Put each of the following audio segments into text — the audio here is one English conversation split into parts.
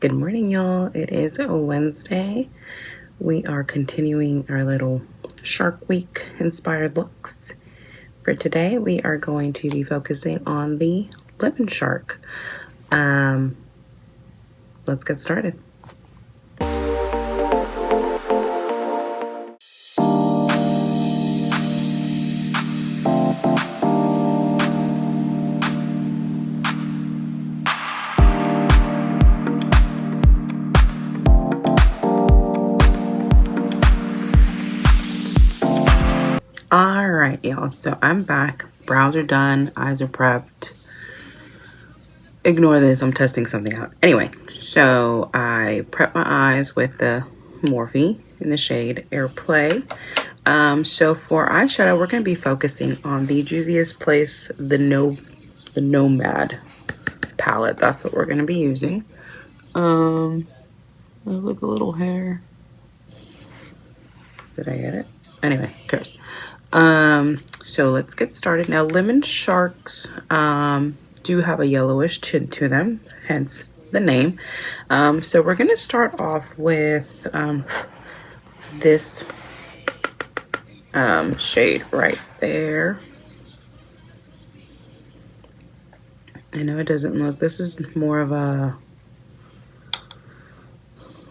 Good morning, y'all. It is Wednesday. We are continuing our little Shark Week inspired looks. For today, we are going to be focusing on the lemon shark. Let's get started. All right, y'all. So I'm back. Brows are done. Eyes are prepped. Ignore this. I'm testing something out. Anyway, so I prepped my eyes with the Morphe in the shade Airplay. So for eyeshadow, we're going to be focusing on the Juvia's Place, the Nomad palette. That's what we're going to be using. Look, a little hair. Did I get it? Anyway, who cares? So let's get started. Now, lemon sharks do have a yellowish tint to them, hence the name. So we're going to start off with this shade right there. I know it doesn't look, this is more of a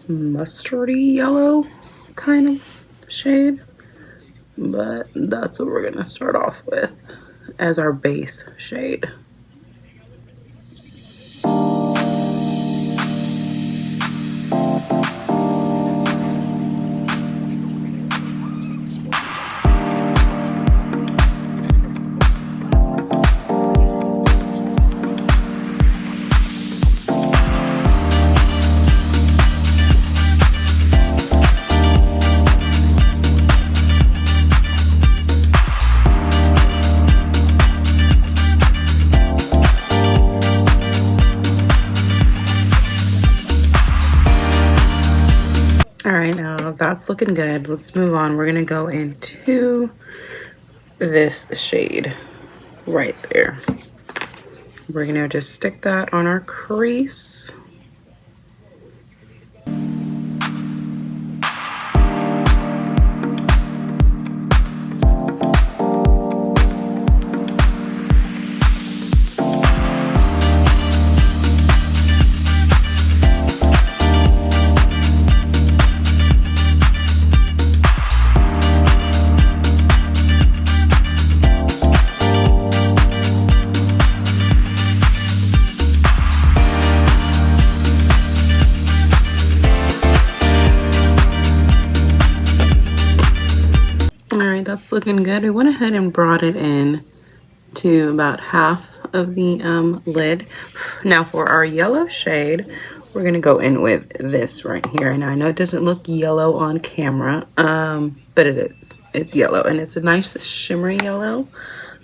mustardy yellow kind of shade, but that's what we're gonna start off with as our base shade. All right, now that's looking good. Let's move on. We're gonna go into this shade right there. We're gonna just stick that on our crease. That's looking good. We went ahead and brought it in to about half of the lid. Now for our yellow shade, we're gonna go in with this right here. And I know it doesn't look yellow on camera, but it is. It's yellow and it's a nice shimmery yellow.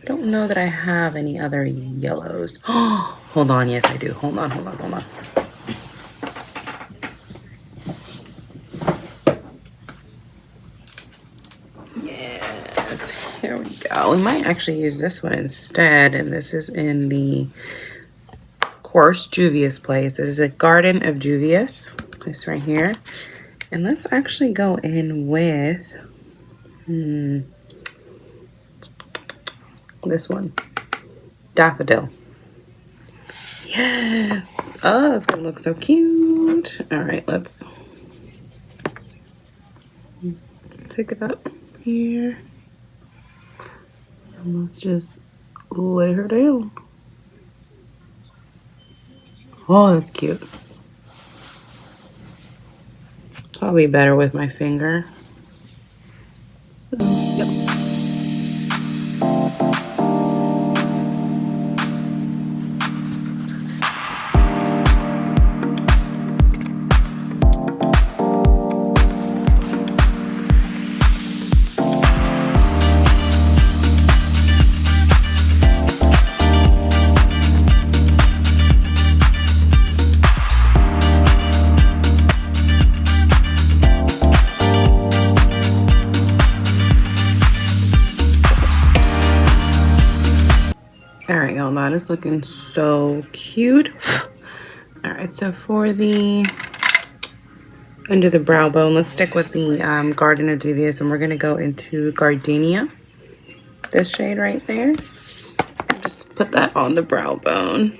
I don't know that I have any other yellows. Oh, hold on. Yes, I do. Hold on. Here we go. We might actually use this one instead, and this is in the, of course, Juvia's Place. This is a Garden of Juvia's. This right here. And let's actually go in with this one, Daffodil. Yes. Oh, that's gonna look so cute. All right, let's pick it up here. And let's just lay her down. Oh, that's cute. Probably better with my finger. So, yep. All right, y'all, that is looking so cute. All right, so for the under the brow bone, let's stick with the Garden of Devious, and we're gonna go into Gardenia, this shade right there. Just put that on the brow bone.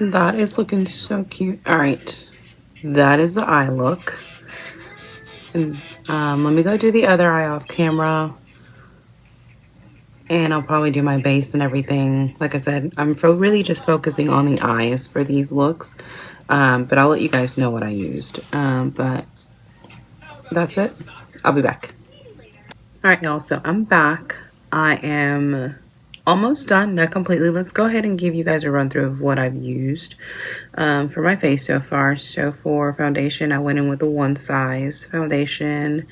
That is looking so cute. All right, that is the eye look. And let me go do the other eye off camera. And I'll probably do my base and everything. Like I said, I'm really just focusing on the eyes for these looks. But I'll let you guys know what I used. But that's it. I'll be back. All right, y'all. So I'm back. I am almost done, not completely. Let's go ahead and give you guys a run through of what I've used for my face so far. So for foundation, I went in with a one size foundation.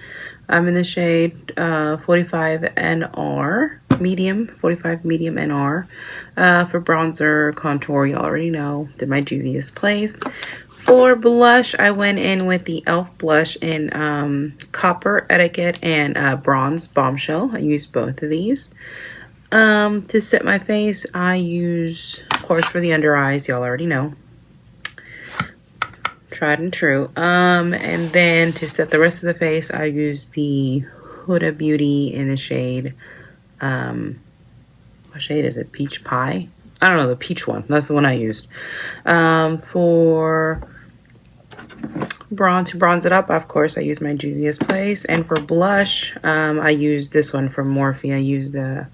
I'm in the shade 45 NR medium, 45 medium NR. For bronzer contour, you already know, did my Juvia's Place. For blush, I went in with the e.l.f. blush in Copper Etiquette and Bronze Bombshell. I used both of these. To set my face, I use, of course, for the under eyes, y'all already know. Tried and true. And then to set the rest of the face, I use the Huda Beauty in the shade, what shade is it? Peach Pie? I don't know, the peach one. That's the one I used. For to bronze it up, of course, I use my Juvia's Place. And for blush, I use this one from Morphe. I use the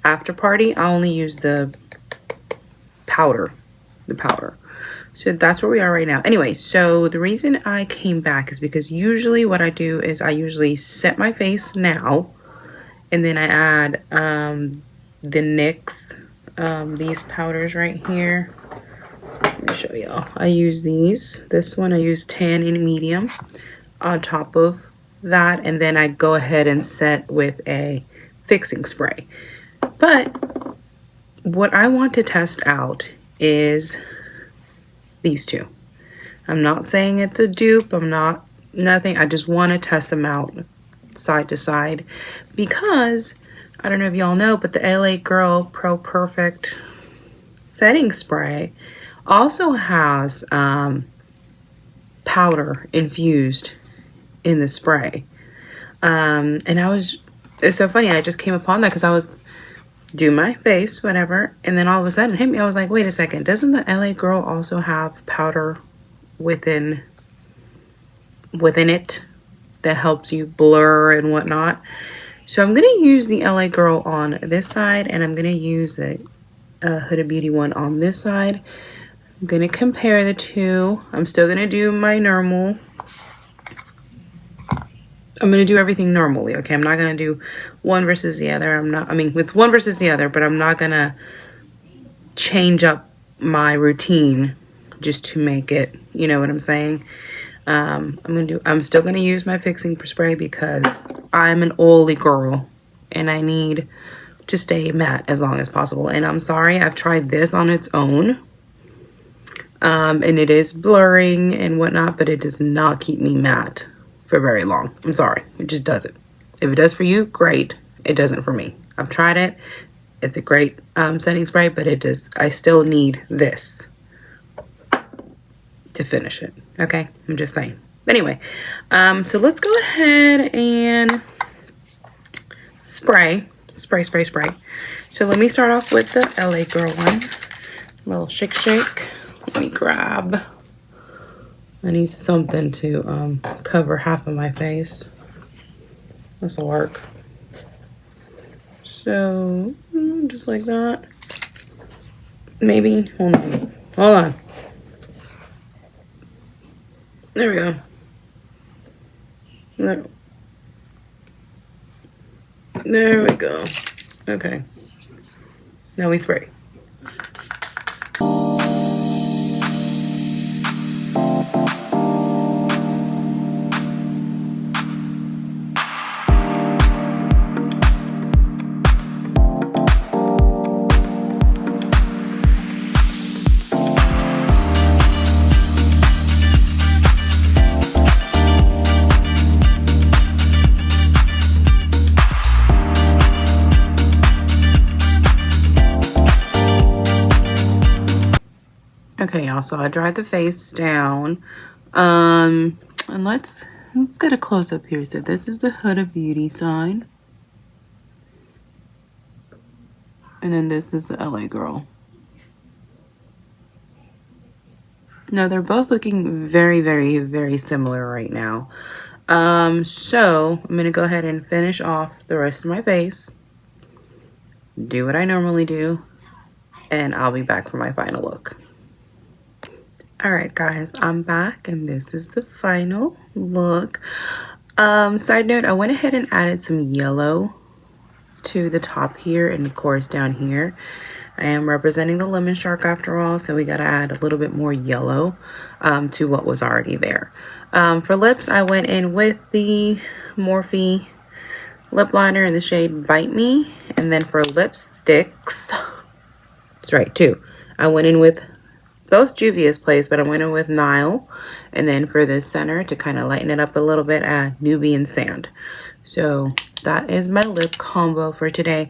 After Party. I only use the powder. So that's where we are right now. Anyway, so the reason I came back is because usually what I do is I usually set my face now, and then I add the NYX, these powders right here. Let me show y'all. I use these. This one I use tan in medium on top of that, and then I go ahead and set with a fixing spray. But what I want to test out is these two. I'm not saying it's a dupe. I'm not nothing. I just want to test them out side to side because I don't know if y'all know, but the LA Girl Pro Perfect setting spray also has powder infused in the spray. And it's so funny. I just came upon that because I was do my face, whatever, and then all of a sudden it hit me. I was like, wait a second, doesn't the LA Girl also have powder within it that helps you blur and whatnot? So I'm gonna use the LA Girl on this side, and I'm gonna use the Huda Beauty one on this side. I'm gonna compare the two. I'm still gonna do my normal. I'm going to do everything normally, okay? I'm not going to do one versus the other. It's one versus the other, but I'm not going to change up my routine just to make it, you know what I'm saying? I'm still going to use my fixing spray because I'm an oily girl and I need to stay matte as long as possible. And I'm sorry, I've tried this on its own. And it is blurring and whatnot, but it does not keep me matte for very long. I'm sorry, it just doesn't. If it does for you, great. It doesn't for me. I've tried it. It's a great setting spray, but I still need this to finish it. Okay, I'm just saying. Anyway, so let's go ahead and spray. So let me start off with the LA Girl one. A little shake. Let me grab. I need something to cover half of my face. This'll work. So, just like that. Maybe, hold on. There we go. There we go. Okay. Now we spray. Okay, y'all, so I dried the face down. And let's get a close-up here. So this is the Huda Beauty side. And then this is the LA Girl. Now, they're both looking very, very, very similar right now. So I'm gonna go ahead and finish off the rest of my face, do what I normally do, and I'll be back for my final look. All right, guys, I'm back, and this is the final look. Side note, I went ahead and added some yellow to the top here and of course down here. I am representing the lemon shark after all, so we gotta add a little bit more yellow to what was already there. For lips, I went in with the Morphe lip liner in the shade Bite Me. And then for lipsticks, that's right too, I went in with both Juvia's Place, but I went in with Nile. And then for the center, to kind of lighten it up a little bit, Nubian Sand. So that is my lip combo for today.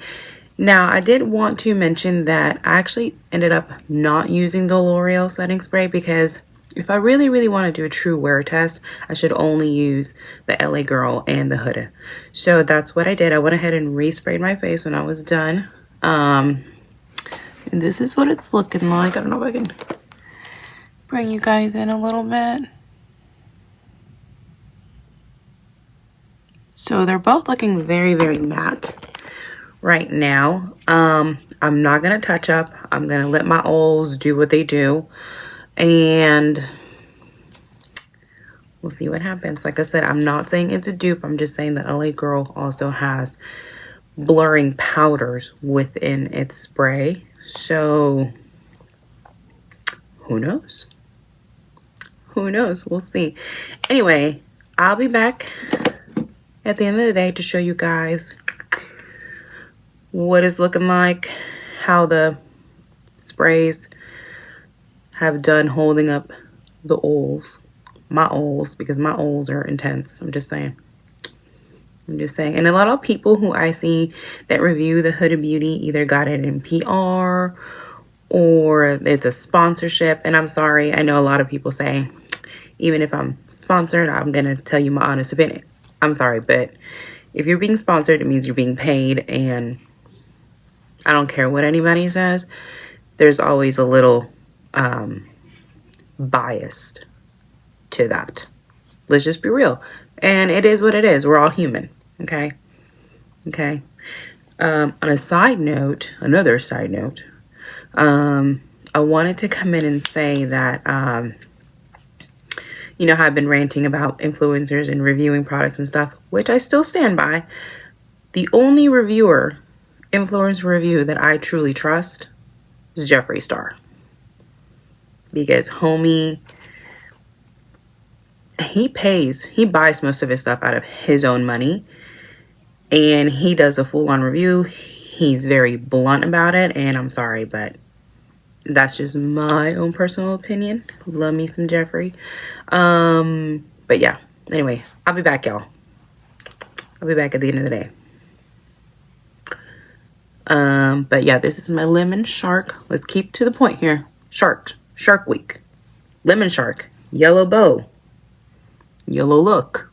Now, I did want to mention that I actually ended up not using the L'Oreal setting spray because if I really, really want to do a true wear test, I should only use the LA Girl and the Huda. So that's what I did. I went ahead and resprayed my face when I was done. And this is what it's looking like. I don't know if I can bring you guys in a little bit. So they're both looking very, very matte right now. I'm not gonna touch up. I'm gonna let my Oils do what they do, and we'll see what happens. Like I said, I'm not saying it's a dupe. I'm just saying the LA Girl also has blurring powders within its spray, so who knows? Who knows? We'll see. Anyway, I'll be back at the end of the day to show you guys what it's looking like, how the sprays have done holding up the Oils, my Oils, because my Oils are intense. I'm just saying. And a lot of people who I see that review the Huda Beauty either got it in PR or it's a sponsorship. And I'm sorry, I know a lot of people say, even if I'm sponsored, I'm gonna tell you my honest opinion. I'm sorry, but if you're being sponsored, it means you're being paid, and I don't care what anybody says. There's always a little biased to that. Let's just be real. And it is what it is. We're all human. Okay? Okay. On a side note, another side note, I wanted to come in and say that, you know how I've been ranting about influencers and reviewing products and stuff, which I still stand by. The only influencer review that I truly trust is Jeffree Star. Because homie, he buys most of his stuff out of his own money. And he does a full-on review. He's very blunt about it. And I'm sorry, but that's just my own personal opinion. Love me some Jeffree. But yeah, anyway, I'll be back, y'all. I'll be back at the end of the day. But yeah, this is my Lemon Shark. Let's keep to the point here. Shark Week. Lemon Shark. Yellow bow. Yellow look.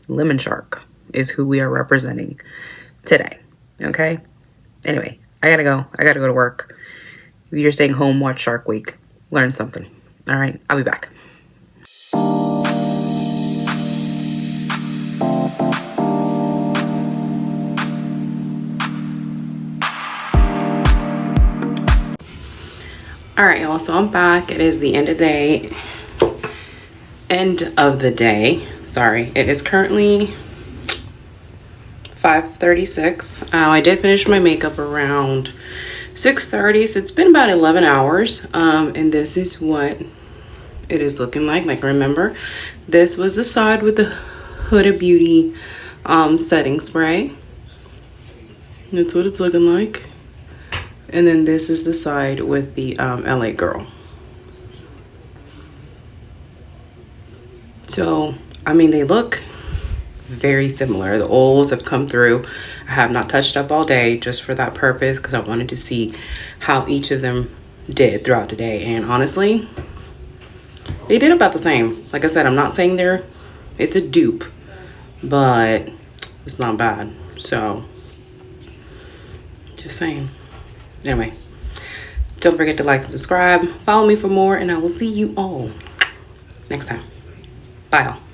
Lemon Shark is who we are representing today. Okay? Anyway, I gotta go. I gotta go to work. If you're staying home, watch Shark Week. Learn something. All right? I'll be back. All right, y'all, so I'm back. It is the end of the day. Sorry, it is currently 5:36. I did finish my makeup around 6:30, so it's been about 11 hours. And this is what it is looking like. Like, remember, this was the side with the Huda Beauty setting spray. That's what it's looking like. And then this is the side with the LA Girl. So, I mean, they look very similar. The oils have come through. I have not touched up all day just for that purpose because I wanted to see how each of them did throughout the day. And honestly, they did about the same. Like I said, I'm not saying it's a dupe, but it's not bad. So just saying. Anyway, don't forget to like and subscribe. Follow me for more, and I will see you all next time. Bye, y'all.